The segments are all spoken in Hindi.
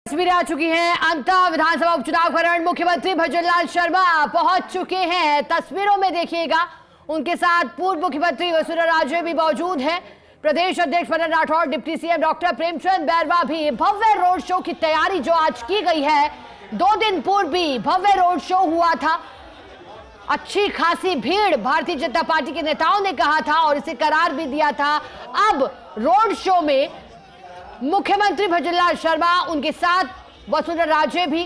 तस्वीरें आ चुकी हैं। अंतः विधानसभा उपचुनाव का रण मुख्यमंत्री भजनलाल शर्मा पहुंच चुके हैं। तस्वीरों में देखिएगा, उनके साथ पूर्व मुख्यमंत्री वसुंधरा राजे भी मौजूद हैं। प्रदेश अध्यक्ष Madan Rathore, deputy CM doctor Premchand Bairwa भी। भव्य रोड शो की तैयारी जो आज की गई है, 2 दिन पूर्व भी भव्य रोड शो हुआ था। अच्छी खासी भीड़ भारतीय जनता पार्टी के नेताओं ने कहा था और इसे करार भी दिया था। अब रोड शो में मुख्यमंत्री भजनलाल शर्मा, उनके साथ वसुंधरा राजे भी,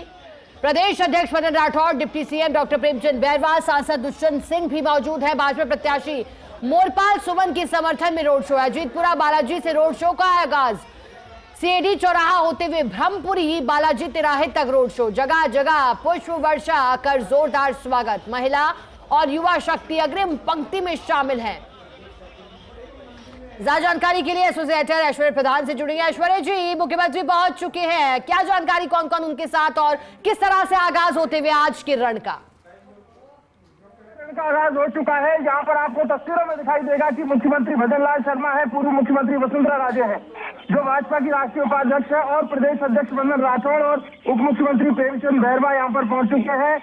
प्रदेश अध्यक्ष Madan Rathore, deputy CM doctor Premchand Bairwa, सांसद दुष्यंत सिंह भी मौजूद है। भाजपा प्रत्याशी मोरपाल सुमन के समर्थन में रोड शो है। अजीतपुरा बालाजी से रोड शो का आगाज, सीएडी चौराहा होते हुए ब्रह्मपुरी बालाजी तिराहे तक रोड शो। जगह जगह पुष्प वर्षा कर जोरदार स्वागत। महिला और युवा शक्ति अग्रिम पंक्ति में शामिल है। ज्यादा जानकारी के लिए एसोसिएटर ऐश्वर्य प्रधान से जुड़ेंगे। ऐश्वर्य जी, मुख्यमंत्री पहुंच चुके हैं, क्या जानकारी, कौन कौन उनके साथ और किस तरह से आगाज होते हुए आज के रण का आगाज हो चुका है। यहाँ पर आपको तस्वीरों में दिखाई देगा कि मुख्यमंत्री भजनलाल शर्मा है, पूर्व मुख्यमंत्री वसुंधरा राजे है जो भाजपा की राष्ट्रीय उपाध्यक्ष है, और प्रदेश अध्यक्ष मदन राठौर और उप मुख्यमंत्री प्रेमचंद बैरवा यहाँ पर पहुंच चुके हैं।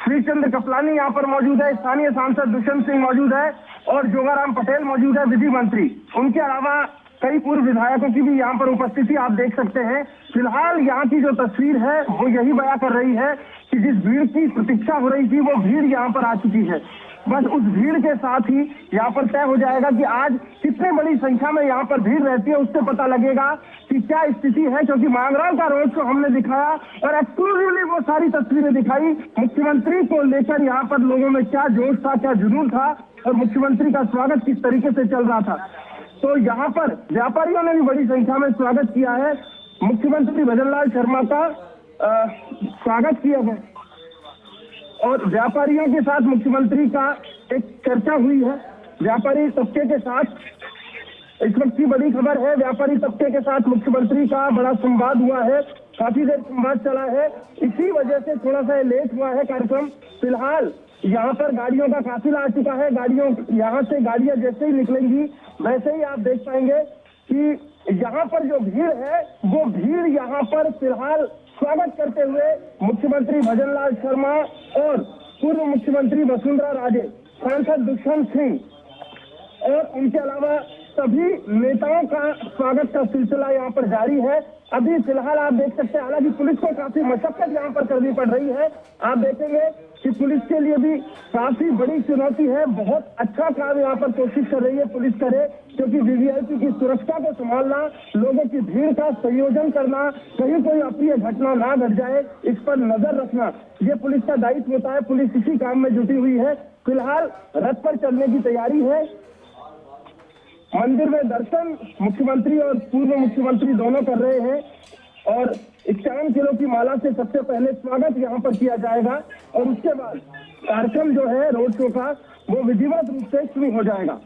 श्रीचंद्र कपलानी यहाँ पर मौजूद है, स्थानीय सांसद दुष्यंत सिंह मौजूद है और जोगाराम पटेल मौजूद है, विधि मंत्री। उनके अलावा कई पूर्व विधायकों की भी यहाँ पर उपस्थिति आप देख सकते हैं। फिलहाल यहाँ की जो तस्वीर है वो यही बयां कर रही है कि जिस भीड़ की प्रतीक्षा हो रही थी वो भीड़ यहाँ पर आ चुकी है। बस उस भीड़ के साथ ही यहाँ पर तय हो जाएगा कि आज कितनी बड़ी संख्या में यहाँ पर भीड़ रहती है, उससे पता लगेगा कि क्या स्थिति है। क्योंकि मांगरोल का रोड शो हमने दिखाया और एक्सक्लूसिवली वो सारी तस्वीरें दिखाई मुख्यमंत्री को लेकर यहाँ पर लोगों में क्या जोश था, क्या जुनून था और मुख्यमंत्री का स्वागत किस तरीके से चल रहा था। तो यहाँ पर व्यापारियों ने भी बड़ी संख्या में स्वागत किया है। मुख्यमंत्री भजनलाल शर्मा का स्वागत किया है और व्यापारियों के साथ मुख्यमंत्री का एक चर्चा हुई है। व्यापारी तबके के साथ इस वक्त की बड़ी खबर है, व्यापारी तबके के साथ मुख्यमंत्री का बड़ा संवाद हुआ है, काफी देर संवाद चला है। इसी वजह से थोड़ा सा लेट हुआ है कार्यक्रम। फिलहाल यहाँ पर गाड़ियों का काफिला आ चुका है। गाड़ियों यहाँ से गाड़ियां जैसे ही निकलेंगी वैसे ही आप देख पाएंगे कि यहाँ पर जो भीड़ है वो भीड़ यहाँ पर फिलहाल स्वागत करते हुए मुख्यमंत्री भजनलाल शर्मा और पूर्व मुख्यमंत्री वसुंधरा राजे, सांसद दुष्यंत सिंह और उनके अलावा सभी नेताओं का स्वागत का सिलसिला यहाँ पर जारी है। अभी फिलहाल आप देख सकते हैं, हालांकि पुलिस को काफी मशक्कत यहाँ पर करनी पड़ रही है। आप देखेंगे कि पुलिस के लिए भी काफी बड़ी चुनौती है। बहुत अच्छा काम यहाँ पर कोशिश कर रही है पुलिस करे, क्योंकि वीवीआईपी की सुरक्षा को संभालना, लोगों की भीड़ का संयोजन करना, कहीं कोई अप्रिय घटना ना घट जाए इस पर नजर रखना, ये पुलिस का दायित्व होता है। पुलिस इसी काम में जुटी हुई है। फिलहाल रथ पर चलने की तैयारी है। मंदिर में दर्शन मुख्यमंत्री और पूर्व मुख्यमंत्री दोनों कर रहे हैं और 51 किलो की माला से सबसे पहले स्वागत यहाँ पर किया जाएगा और उसके बाद कार्यक्रम जो है रोड शो का वो विधिवत रूप से शुरू हो जाएगा।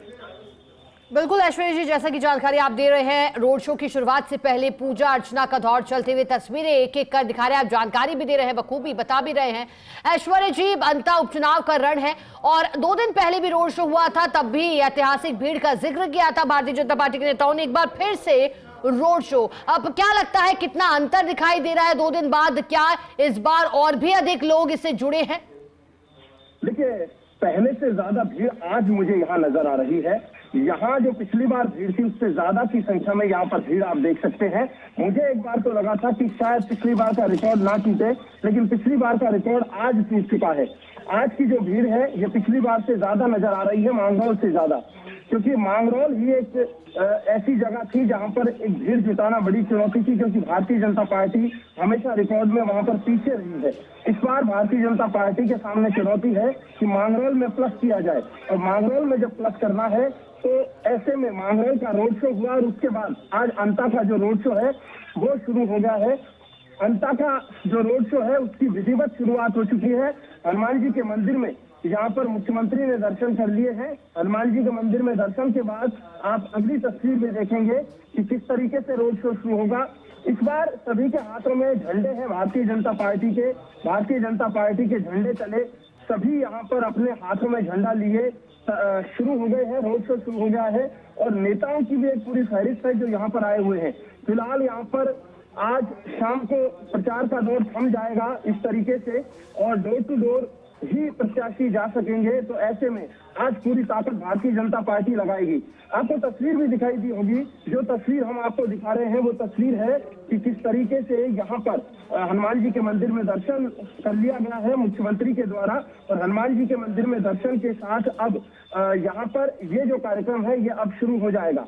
बिल्कुल ऐश्वर्य जी, जैसा कि जानकारी आप दे रहे हैं, रोड शो की शुरुआत से पहले पूजा अर्चना का दौर चलते हुए तस्वीरें एक एक कर दिखा रहे हैं, आप जानकारी भी दे रहे हैं, बखूबी बता भी रहे हैं। ऐश्वर्य जी, अंतः उपचुनाव का रण है और 2 दिन पहले भी रोड शो हुआ था, तब भी ऐतिहासिक भीड़ का जिक्र किया था भारतीय जनता पार्टी के नेताओं ने। एक बार फिर से रोड शो, अब क्या लगता है कितना अंतर दिखाई दे रहा है 2 दिन बाद? क्या इस बार और भी अधिक लोग इससे जुड़े हैं? देखिए, पहले से ज्यादा भीड़ आज मुझे यहाँ नजर आ रही है। यहाँ जो पिछली बार भीड़ थी उससे ज्यादा की संख्या में यहाँ पर भीड़ आप देख सकते हैं। मुझे एक बार तो लगा था कि शायद पिछली बार का रिकॉर्ड ना टूटे, लेकिन पिछली बार का रिकॉर्ड आज टूट चुका है। आज की जो भीड़ है ये पिछली बार से ज्यादा नजर आ रही है, मांगरोल से ज्यादा, क्योंकि मांगरोल ही एक ऐसी जगह थी जहां पर एक भीड़ जुटाना बड़ी चुनौती थी, क्योंकि भारतीय जनता पार्टी हमेशा रिकॉर्ड में वहां पर पीछे रही है। इस बार भारतीय जनता पार्टी के सामने चुनौती है कि मांगरोल में प्लस किया जाए, और मांगरोल में जब प्लस करना है तो ऐसे में मांगरोल का रोड शो हुआ और उसके बाद आज अंता का जो रोड शो है वो शुरू हो गया है। अंता का जो रोड शो है उसकी विधिवत शुरुआत हो चुकी है। हनुमान जी के मंदिर में यहाँ पर मुख्यमंत्री ने दर्शन कर लिए हैं। हनुमान जी के मंदिर में दर्शन के बाद आप अगली तस्वीर में देखेंगे कि किस तरीके से रोड शो शुरू होगा। इस बार सभी के हाथों में झंडे हैं भारतीय जनता पार्टी के। भारतीय जनता पार्टी के झंडे तले सभी यहाँ पर अपने हाथों में झंडा लिए शुरू हो गए हैं, रोड शो शुरू हो गया है और नेताओं की भी एक पूरी फहरिस्त है जो यहाँ पर आए हुए हैं। फिलहाल यहाँ पर आज शाम को प्रचार का दौर थम जाएगा इस तरीके से और डोर टू डोर ही प्रत्याशी जा सकेंगे। तो ऐसे में आज पूरी ताकत भारतीय जनता पार्टी लगाएगी। आपको तस्वीर भी दिखाई दी होगी, जो तस्वीर हम आपको दिखा रहे हैं वो तस्वीर है कि किस तरीके से यहाँ पर हनुमान जी के मंदिर में दर्शन कर लिया गया है मुख्यमंत्री के द्वारा। और हनुमान जी के मंदिर में दर्शन के साथ अब यहाँ पर ये जो कार्यक्रम है ये अब शुरू हो जाएगा।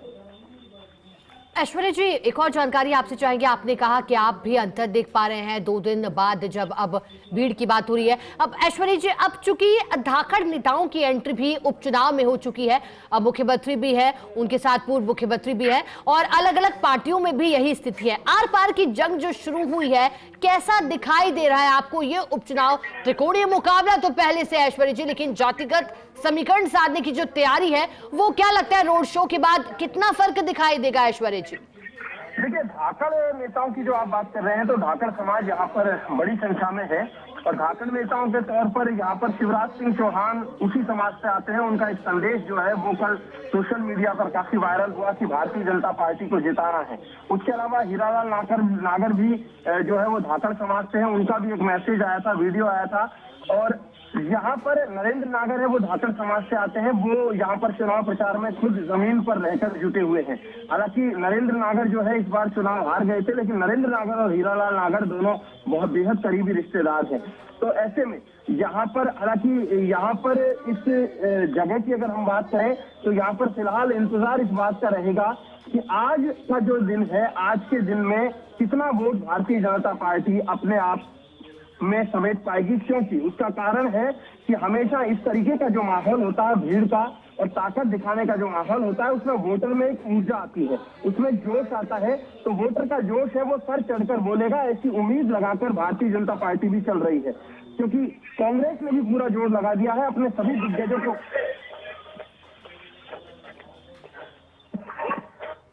ऐश्वर्या जी, एक और जानकारी आपसे चाहेंगे। आपने कहा कि आप भी अंतर देख पा रहे हैं 2 दिन बाद जब अब भीड़ की बात हो रही है। अब ऐश्वर्या जी, अब चूंकि धाकड़ नेताओं की एंट्री भी उपचुनाव में हो चुकी है, अब मुख्यमंत्री भी है, उनके साथ पूर्व मुख्यमंत्री भी है और अलग अलग पार्टियों में भी यही स्थिति है। आर पार की जंग जो शुरू हुई है, कैसा दिखाई दे रहा है आपको ये उपचुनाव? त्रिकोणीय मुकाबला तो पहले से ऐश्वर्या जी, लेकिन जातिगत समीकरण साधने की जो तैयारी है वो क्या लगता है रोड शो के बाद कितना फर्क दिखाई देगा ऐश्वर्या जी? देखिए, धाकड़ नेताओं की जो आप बात कर रहे हैं तो धाकड़ समाज यहाँ पर बड़ी संख्या में है और धाकड़ नेताओं के तौर पर यहाँ पर शिवराज सिंह चौहान उसी समाज से आते हैं। उनका एक संदेश जो है वो कल सोशल मीडिया पर काफी वायरल हुआ कि भारतीय जनता पार्टी को जिताना है। उसके अलावा हीरालाल नागर भी जो है वो धाकड़ समाज से है, उनका भी एक मैसेज आया था, वीडियो आया था। और यहाँ पर नरेंद्र नागर है, वो धाकड़ समाज से आते हैं, वो यहाँ पर चुनाव प्रचार में खुद जमीन पर रहकर जुटे हुए हैं। हालांकि नरेंद्र नागर जो है इस बार चुनाव हार गए थे, लेकिन नरेंद्र नागर और हीरालाल नागर दोनों बहुत बेहद करीबी रिश्तेदार हैं। तो ऐसे में यहाँ पर, हालांकि यहाँ पर इस जगह की अगर हम बात करें तो यहाँ पर फिलहाल इंतजार इस बात का रहेगा कि आज का जो दिन है, आज के दिन में कितना वोट भारतीय जनता पार्टी अपने आप में समेट पाएगी। क्योंकि उसका कारण है कि हमेशा इस तरीके का जो माहौल होता है भीड़ का और ताकत दिखाने का जो माहौल होता है, उसमें वोटर में एक ऊर्जा आती है, उसमें जोश आता है। तो वोटर का जोश है वो सर चढ़कर बोलेगा, ऐसी उम्मीद लगाकर भारतीय जनता पार्टी भी चल रही है। क्योंकि कांग्रेस ने भी पूरा जोर लगा दिया है अपने सभी दिग्गजों को।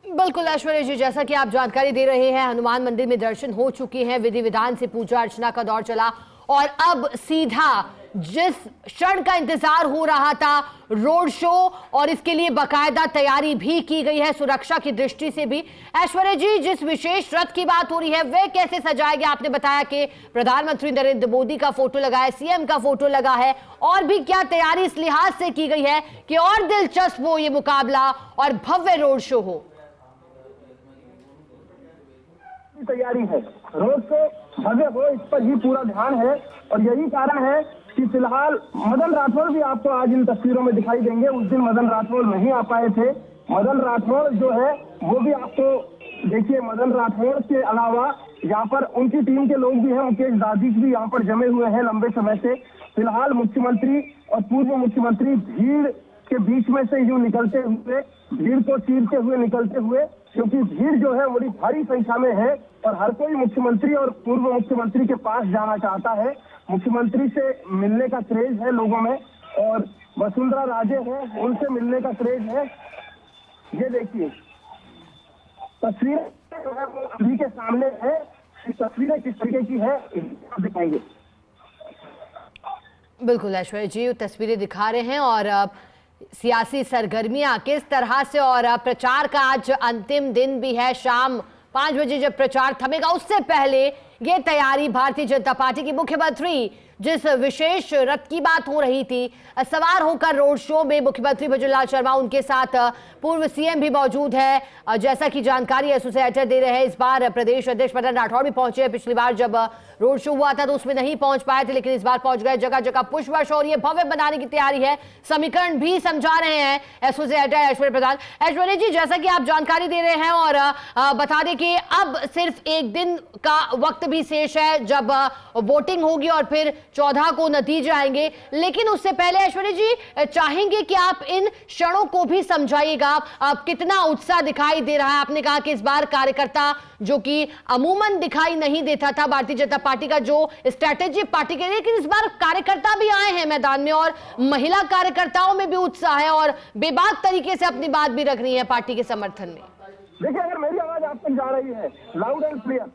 बिल्कुल ऐश्वर्या जी, जैसा कि आप जानकारी दे रहे हैं, हनुमान मंदिर में दर्शन हो चुके हैं, विधि विधान से पूजा अर्चना का दौर चला और अब सीधा जिस क्षण का इंतजार हो रहा था, रोड शो, और इसके लिए बाकायदा तैयारी भी की गई है सुरक्षा की दृष्टि से भी। ऐश्वर्या जी, जिस विशेष रथ की बात हो रही है वह कैसे सजाया गया? आपने बताया कि प्रधानमंत्री नरेंद्र मोदी का फोटो लगा है, सीएम का फोटो लगा है, और भी क्या तैयारी इस लिहाज से की गई है कि और दिलचस्प हो ये मुकाबला और भव्य रोड शो हो? तैयारी है, रोड शो भव्य हो, इस पर ही पूरा ध्यान है। और यही कारण है कि फिलहाल मदन राठौड़ भी आपको आज इन तस्वीरों में दिखाई देंगे। उस दिन मदन राठौड़ नहीं आ पाए थे। मदन राठौड़ जो है वो भी आपको देखिए, मदन राठौड़ के अलावा यहाँ पर उनकी टीम के लोग भी हैं, मुकेश दादीज भी यहाँ पर जमे हुए हैं लंबे समय से। फिलहाल मुख्यमंत्री और पूर्व मुख्यमंत्री भीड़ के बीच में से यूं निकलते हुए, भीड़ को चीरते हुए निकलते हुए, क्योंकि भीड़ जो है बड़ी भारी संख्या में है और हर कोई मुख्यमंत्री और पूर्व मुख्यमंत्री के पास जाना चाहता है। मुख्यमंत्री से मिलने का क्रेज है लोगों में और वसुंधरा राजे हैं, उनसे मिलने का क्रेज है। ये देखिए तस्वीर जो है वो अभी के सामने है। इस तस्वीरें किस तरीके की है दिखाएंगे। बिल्कुल ऐश्वर्या जी, तस्वीरें दिखा रहे हैं और सियासी सरगर्मियां किस तरह से, और प्रचार का आज अंतिम दिन भी है। शाम 5 बजे जब प्रचार थमेगा उससे पहले ये तैयारी भारतीय जनता पार्टी की, मुख्यमंत्री जिस विशेष रथ की बात हो रही थी सवार होकर रोड शो में मुख्यमंत्री भजनलाल शर्मा, उनके साथ पूर्व सीएम भी मौजूद है। जैसा कि जानकारी एसोसिएटेड दे रहे हैं, इस बार प्रदेश अध्यक्ष मदन राठौड़ भी पहुंचे हैं। पिछली बार जब रोड शो हुआ था तो उसमें नहीं पहुंच पाए थे, लेकिन इस बार पहुंच गए। जगह जगह पुष्पवर्ष और ये भव्य बनाने की तैयारी है, समीकरण भी समझा रहे हैं एसोसिएटेड ऐश्वर्या प्रधान। ऐश्वर्या जी, जैसा कि आप जानकारी दे रहे हैं और बता दें कि अब सिर्फ एक दिन का वक्त भी शेष है जब वोटिंग होगी और फिर 14 को नतीजे आएंगे, लेकिन उससे पहले ऐश्वर्या जी चाहेंगे कि आप इन क्षणों को भी समझाइएगा। आप कितना उत्साह दिखाई दे रहा है? आपने कहा कि इस बार कार्यकर्ता, जो कि अमूमन दिखाई नहीं देता था भारतीय जनता पार्टी का जो स्ट्रैटेजी पार्टी के लिए, लेकिन इस बार कार्यकर्ता भी आए हैं मैदान में और महिला कार्यकर्ताओं में भी उत्साह है और बेबाक तरीके से अपनी बात भी रख रही है पार्टी के समर्थन में। देखिए, अगर मेरी आवाज आप तक जा रही है लाउड एंड क्लियर,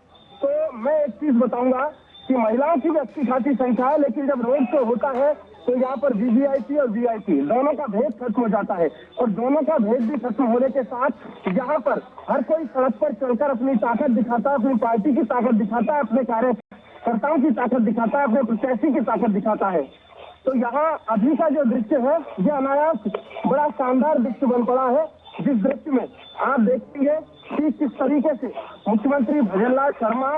तो मैं एक चीज बताऊंगा कि महिलाओं की भी अच्छी खासी संख्या है, लेकिन जब रोड शो होता है तो यहाँ पर वीवीआईपी और वीआईपी दोनों का भेद खत्म हो जाता है। और दोनों का भेद भी खत्म होने के साथ यहाँ पर हर कोई सड़क पर चलकर अपनी ताकत दिखाता है, अपनी पार्टी की ताकत दिखाता है, अपने कार्यकर्ताओं की ताकत दिखाता है, अपने प्रत्याशी की ताकत दिखाता है। तो यहाँ अभी का जो दृश्य है यह अनायास बड़ा शानदार दृश्य बन पड़ा है, जिस दृश्य में आप देखेंगे कि किस तरीके से मुख्यमंत्री भजनलाल शर्मा,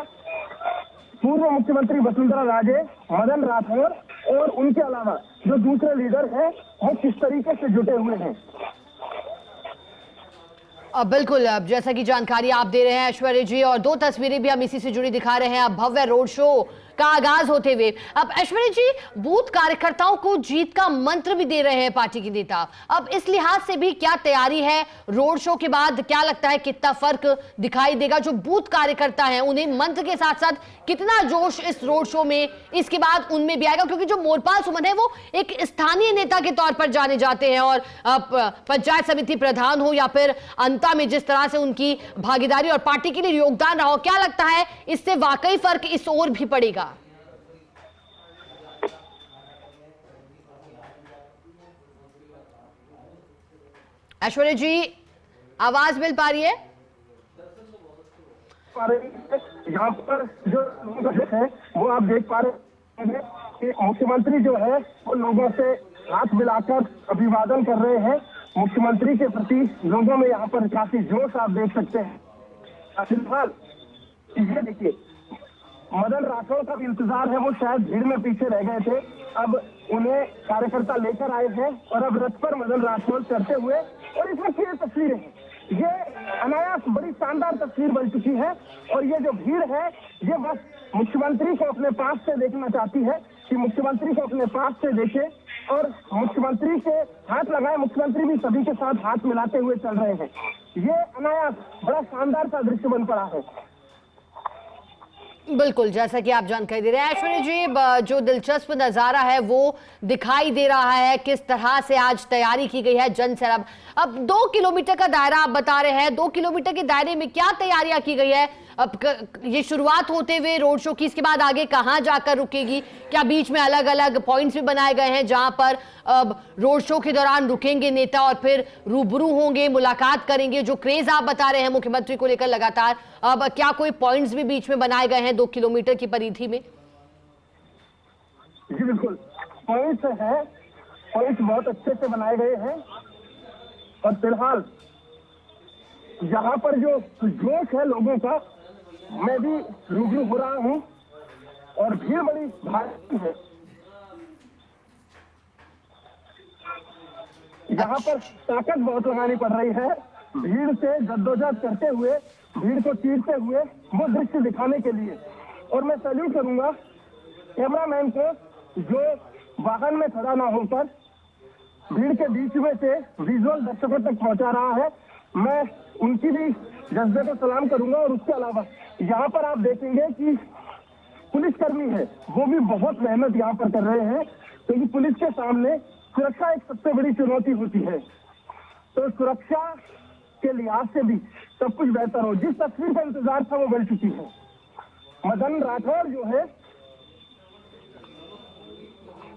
पूर्व मुख्यमंत्री वसुंधरा राजे, मदन राठौर और उनके अलावा जो दूसरे लीडर हैं वो किस तरीके से जुटे हुए हैं। बिल्कुल, अब जैसा कि जानकारी आप दे रहे हैं ऐश्वर्या जी, और दो तस्वीरें भी हम इसी से जुड़ी दिखा रहे हैं। अब भव्य रोड शो का आगाज होते हुए अब ऐश्वर्या जी बूथ कार्यकर्ताओं को जीत का मंत्र भी दे रहे हैं पार्टी के नेता। अब इस लिहाज से भी क्या तैयारी है रोड शो के बाद? क्या लगता है कितना फर्क दिखाई देगा? जो बूथ कार्यकर्ता हैं उन्हें मंत्र के साथ साथ कितना जोश इस रोड शो में इसके बाद उनमें भी आएगा? क्योंकि जो मोरपाल सुमन है वो एक स्थानीय नेता के तौर पर जाने जाते हैं, और पंचायत समिति प्रधान हो या फिर अंता में जिस तरह से उनकी भागीदारी और पार्टी के लिए योगदान रहा हो, क्या लगता है इससे वाकई फर्क इस ओर भी पड़ेगा? ऐश्वर्या जी आवाज मिल पा रही है? यहाँ पर जो लोग है वो आप देख पा रहे हैं कि मुख्यमंत्री जो है वो लोगों से हाथ मिलाकर अभिवादन कर रहे हैं। मुख्यमंत्री के प्रति लोगों में यहाँ पर काफी जोश आप देख सकते हैं। फिलहाल ये देखिए मदन राठौर का भी इंतजार है, वो शायद भीड़ में पीछे रह गए थे, अब उन्हें कार्यकर्ता लेकर आए हैं और अब रथ पर मदन राठौर चढ़ते हुए, और इसमें ये तस्वीरें हैं, ये अनायास बड़ी शानदार तस्वीर बन चुकी है। और ये जो भीड़ है ये बस मुख्यमंत्री को अपने पास से देखना चाहती है कि मुख्यमंत्री को अपने पास से देखे और मुख्यमंत्री के हाथ लगाए। मुख्यमंत्री भी सभी के साथ हाथ मिलाते हुए चल रहे हैं। ये अनायास बड़ा शानदार सा दृश्य बन पड़ा है। बिल्कुल, जैसा कि आप जानकारी दे रहे हैं ऐश्वर्या जी, जो दिलचस्प नजारा है वो दिखाई दे रहा है किस तरह से आज तैयारी की गई है जन सैलाब। अब 2 किलोमीटर का दायरा आप बता रहे हैं, 2 किलोमीटर के दायरे में क्या तैयारियां की गई है? अब ये शुरुआत होते हुए रोड शो की, इसके बाद आगे कहां जाकर रुकेगी? क्या बीच में अलग अलग पॉइंट्स भी बनाए गए हैं जहां पर अब रोड शो के दौरान रुकेंगे नेता और फिर रूबरू होंगे, मुलाकात करेंगे? जो क्रेज आप बता रहे हैं मुख्यमंत्री को लेकर लगातार, अब क्या कोई पॉइंट्स भी बीच में बनाए गए हैं 2 किलोमीटर की परिधि में? जी बिल्कुल, पॉइंट्स है, पॉइंट्स बहुत अच्छे से बनाए गए हैं। और फिलहाल यहाँ पर जो जोश है लोगों का, मैं भी रूबरू हो रहा हूँ और भीड़ बड़ी भारी है। यहाँ पर ताकत बहुत लगानी पड़ रही है, भीड़ से जद्दोजहद करते हुए, भीड़ को चीरते हुए वो दृश्य दिखाने के लिए। और मैं सैल्यूट करूंगा कैमरामैन को जो वाहन में खड़ा ना होकर भीड़ के बीच में से विजुअल दर्शकों तक पहुंचा रहा है। मैं उनकी भी जज्बे को सलाम करूंगा। और उसके अलावा यहाँ पर आप देखेंगे कि पुलिसकर्मी है वो भी बहुत मेहनत यहाँ पर कर रहे हैं, क्योंकि पुलिस के सामने सुरक्षा एक सबसे बड़ी चुनौती होती है। तो सुरक्षा के लिहाज से भी सब कुछ बेहतर हो। जिस तस्वीर का इंतजार था वो बन चुकी है। मदन राठौर जो है,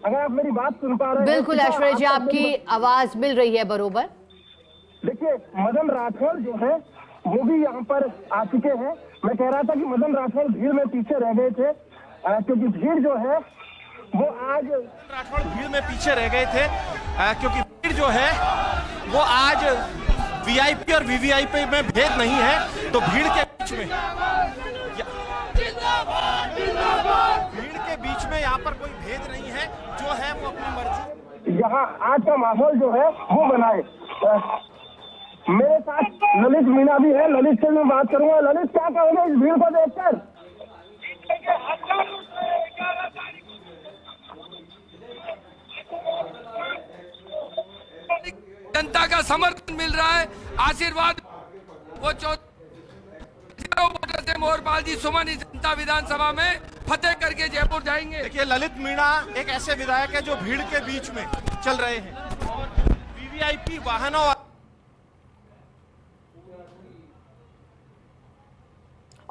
अगर आप मेरी बात सुन पा रहे हैं। बिल्कुल ऐश्वर्या जी, आपकी आवाज मिल रही है बरोबर। देखिए मदन राठौर जो है वो भी यहाँ पर आ चुके हैं। मैं कह रहा था कि मदन राठौर भीड़ में पीछे रह गए थे, क्योंकि भीड़ जो है वो आज राठौर भीड़ में पीछे रह गए थे, क्योंकि भीड़ जो है वो आज वीआईपी और वीवीआईपी में भेद नहीं है। तो भीड़ के बीच में भीड़ के बीच में यहाँ पर कोई भेद नहीं है, जो है वो अपनी मर्जी। यहाँ आज का माहौल जो है वो बनाए। मेरे साथ ललित मीणा भी है, ललित से मैं बात करूंगा। ललित, क्या कहोगे इस भीड़ को देखकर? जनता का समर्थन मिल रहा है, आशीर्वाद वो वोटर से मोरपाल जी सुमन इस जनता विधानसभा में फतेह करके जयपुर जाएंगे। देखिए ललित मीणा एक ऐसे विधायक है जो भीड़ के बीच में चल रहे हैं और वीवीआईपी वाहनों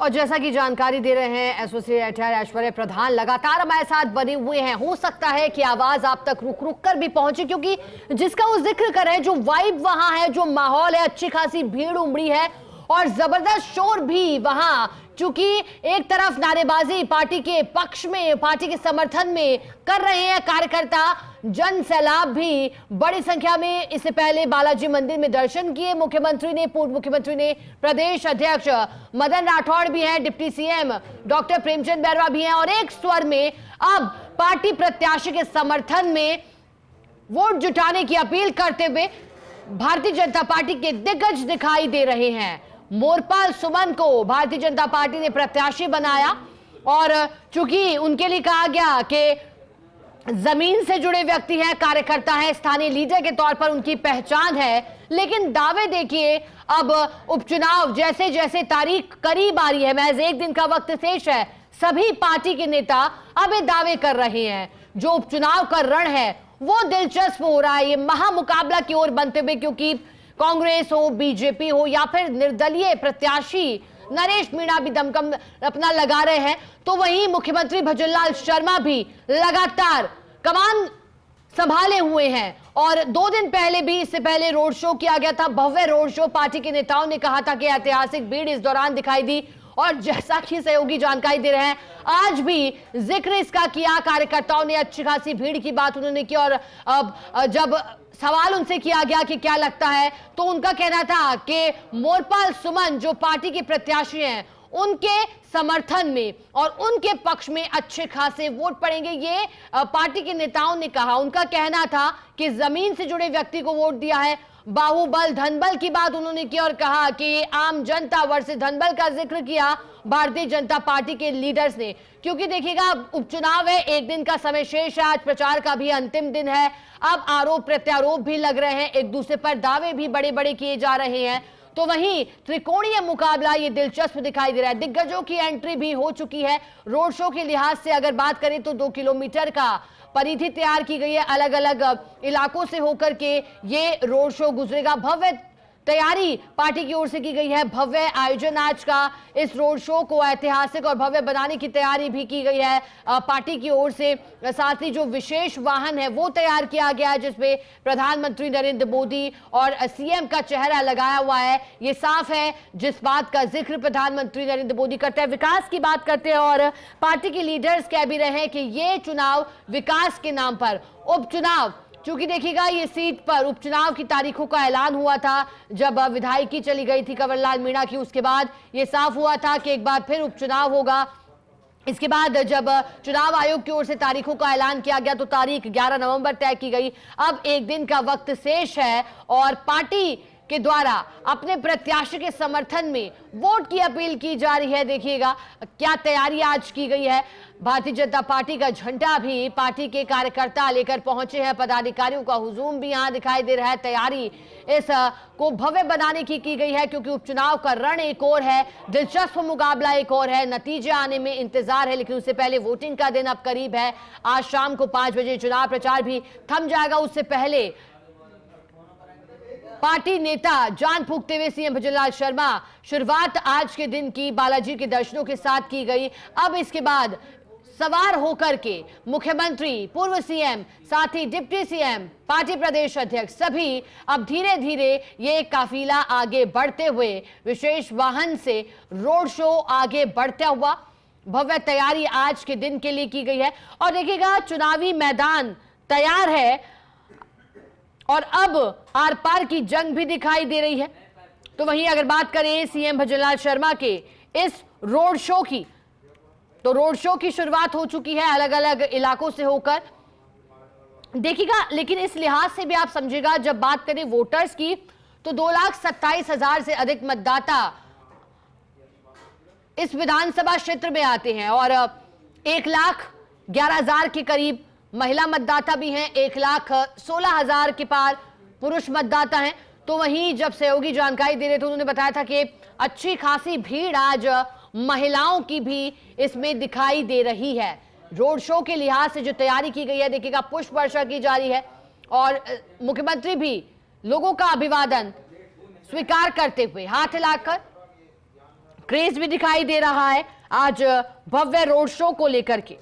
और जैसा कि जानकारी दे रहे हैं एसोसिएट ऐश्वर्य प्रधान, लगातार हमारे साथ बने हुए हैं। हो सकता है कि आवाज आप तक रुक रुक कर भी पहुंचे, क्योंकि जिसका वो जिक्र कर रहे हैं, जो वाइब वहां है, जो माहौल है, अच्छी खासी भीड़ उमड़ी है और जबरदस्त शोर भी वहां, चूंकि एक तरफ नारेबाजी पार्टी के पक्ष में, पार्टी के समर्थन में कर रहे हैं कार्यकर्ता, जन सैलाब भी बड़ी संख्या में इससे पहले बालाजी मंदिर में दर्शन किए मुख्यमंत्री ने, पूर्व मुख्यमंत्री ने, प्रदेश अध्यक्ष मदन राठौड़ भी हैं, deputy CM doctor Premchand Bairwa भी हैं और एक स्वर में अब पार्टी प्रत्याशी के समर्थन में वोट जुटाने की अपील करते हुए भारतीय जनता पार्टी के दिग्गज दिखाई दे रहे हैं। मोरपाल सुमन को भारतीय जनता पार्टी ने प्रत्याशी बनाया और चूंकि उनके लिए कहा गया कि जमीन से जुड़े व्यक्ति हैं, कार्यकर्ता हैं, स्थानीय लीडर के तौर पर उनकी पहचान है, लेकिन दावे देखिए अब उपचुनाव जैसे जैसे तारीख करीब आ रही है, महज एक दिन का वक्त शेष है, सभी पार्टी के नेता अब ये दावे कर रहे हैं। जो उपचुनाव का रण है वो दिलचस्प हो रहा है, ये महामुकाबला की ओर बनते हुए, क्योंकि कांग्रेस हो, बीजेपी हो या फिर निर्दलीय प्रत्याशी नरेश मीणा भी दमखम अपना लगा रहे हैं, तो वहीं मुख्यमंत्री भजनलाल शर्मा भी लगातार कमान संभाले हुए हैं। और 2 दिन पहले भी, इससे पहले रोड शो किया गया था, भव्य रोड शो। पार्टी के नेताओं ने कहा था कि ऐतिहासिक भीड़ इस दौरान दिखाई दी और जैसा कि सहयोगी जानकारी दे रहे हैं, आज भी जिक्र इसका किया, कार्यकर्ताओं ने अच्छी खासी भीड़ की बात उन्होंने की। और अब जब सवाल उनसे किया गया कि क्या लगता है, तो उनका कहना था कि मोरपाल सुमन जो पार्टी के प्रत्याशी हैं, उनके समर्थन में और उनके पक्ष में अच्छे खासे वोट पड़ेंगे, ये पार्टी के नेताओं ने कहा। उनका कहना था कि जमीन से जुड़े व्यक्ति को वोट दिया है, बाहुबल धनबल की बात उन्होंने की और कहा कि आम जनता वर्सेस धनबल का जिक्र किया भारतीय जनता पार्टी के लीडर्स ने, क्योंकि देखिएगा उपचुनाव है, एक दिन का समय शेष है, आज प्रचार का भी अंतिम दिन है। अब आरोप प्रत्यारोप भी लग रहे हैं, एक दूसरे पर दावे भी बड़े बड़े किए जा रहे हैं, तो वहीं त्रिकोणीय मुकाबला ये दिलचस्प दिखाई दे रहा है। दिग्गजों की एंट्री भी हो चुकी है। रोड शो के लिहाज से अगर बात करें तो 2 किलोमीटर का परिधि तैयार की गई है, अलग अलग इलाकों से होकर के ये रोड शो गुजरेगा। भव्य तैयारी पार्टी की ओर से की गई है, भव्य आयोजन आज का। इस रोड शो को ऐतिहासिक और भव्य बनाने की तैयारी भी की गई है पार्टी की ओर से। साथ ही जो विशेष वाहन है वो तैयार किया गया है, जिसमें प्रधानमंत्री नरेंद्र मोदी और सीएम का चेहरा लगाया हुआ है। ये साफ है जिस बात का जिक्र प्रधानमंत्री नरेंद्र मोदी करते हैं, विकास की बात करते हैं और पार्टी के लीडर्स कह भी रहे हैं कि ये चुनाव विकास के नाम पर उपचुनाव, चूंकि देखिएगा ये सीट पर उपचुनाव की तारीखों का ऐलान हुआ था जब विधायकी चली गई थी कंवरलाल मीणा की, उसके बाद ये साफ हुआ था कि एक बार फिर उपचुनाव होगा। इसके बाद जब चुनाव आयोग की ओर से तारीखों का ऐलान किया गया तो तारीख 11 नवंबर तय की गई। अब एक दिन का वक्त शेष है और पार्टी के द्वारा अपने प्रत्याशी के समर्थन में वोट की अपील की जा रही है। देखिएगा क्या तैयारी आज की गई है। भारतीय जनता पार्टी का झंडा भी पार्टी के कार्यकर्ता लेकर पहुंचे हैं, पदाधिकारियों का हुजूम भी यहां दिखाई दे रहा है। तैयारी इस को भव्य बनाने की गई है, क्योंकि उपचुनाव का रण एक और है, दिलचस्प मुकाबला एक और है, नतीजे आने में इंतजार है, लेकिन उससे पहले वोटिंग का दिन अब करीब है। आज शाम को 5 बजे चुनाव प्रचार भी थम जाएगा। उससे पहले पार्टी नेता जान फूंकते हुए सीएम भजनलाल शर्मा, शुरुआत आज के दिन की बालाजी के दर्शनों के साथ की गई। अब इसके बाद सवार होकर के मुख्यमंत्री, पूर्व सीएम, साथ ही डिप्टी सीएम, पार्टी प्रदेश अध्यक्ष सभी अब धीरे धीरे ये काफिला आगे बढ़ते हुए विशेष वाहन से रोड शो आगे बढ़ता हुआ, भव्य तैयारी आज के दिन के लिए की गई है। और देखिएगा चुनावी मैदान तैयार है और अब आर पार की जंग भी दिखाई दे रही है। तो वहीं अगर बात करें सीएम भजनलाल शर्मा के इस रोड शो की, तो रोड शो की शुरुआत हो चुकी है अलग अलग इलाकों से होकर, देखिएगा। लेकिन इस लिहाज से भी आप समझिएगा, जब बात करें वोटर्स की तो 2,27,000 से अधिक मतदाता इस विधानसभा क्षेत्र में आते हैं और 1,11,000 के करीब महिला मतदाता भी हैं, 1,16,000 के पार पुरुष मतदाता हैं। तो वहीं जब सहयोगी जानकारी दे रहे थे उन्होंने बताया था कि अच्छी खासी भीड़ आज महिलाओं की भी इसमें दिखाई दे रही है। रोड शो के लिहाज से जो तैयारी की गई है, देखिएगा पुष्प वर्षा की जा रही है और मुख्यमंत्री भी लोगों का अभिवादन स्वीकार करते हुए हाथ हिलाकर क्रेज भी दिखाई दे रहा है आज भव्य रोड शो को लेकर के।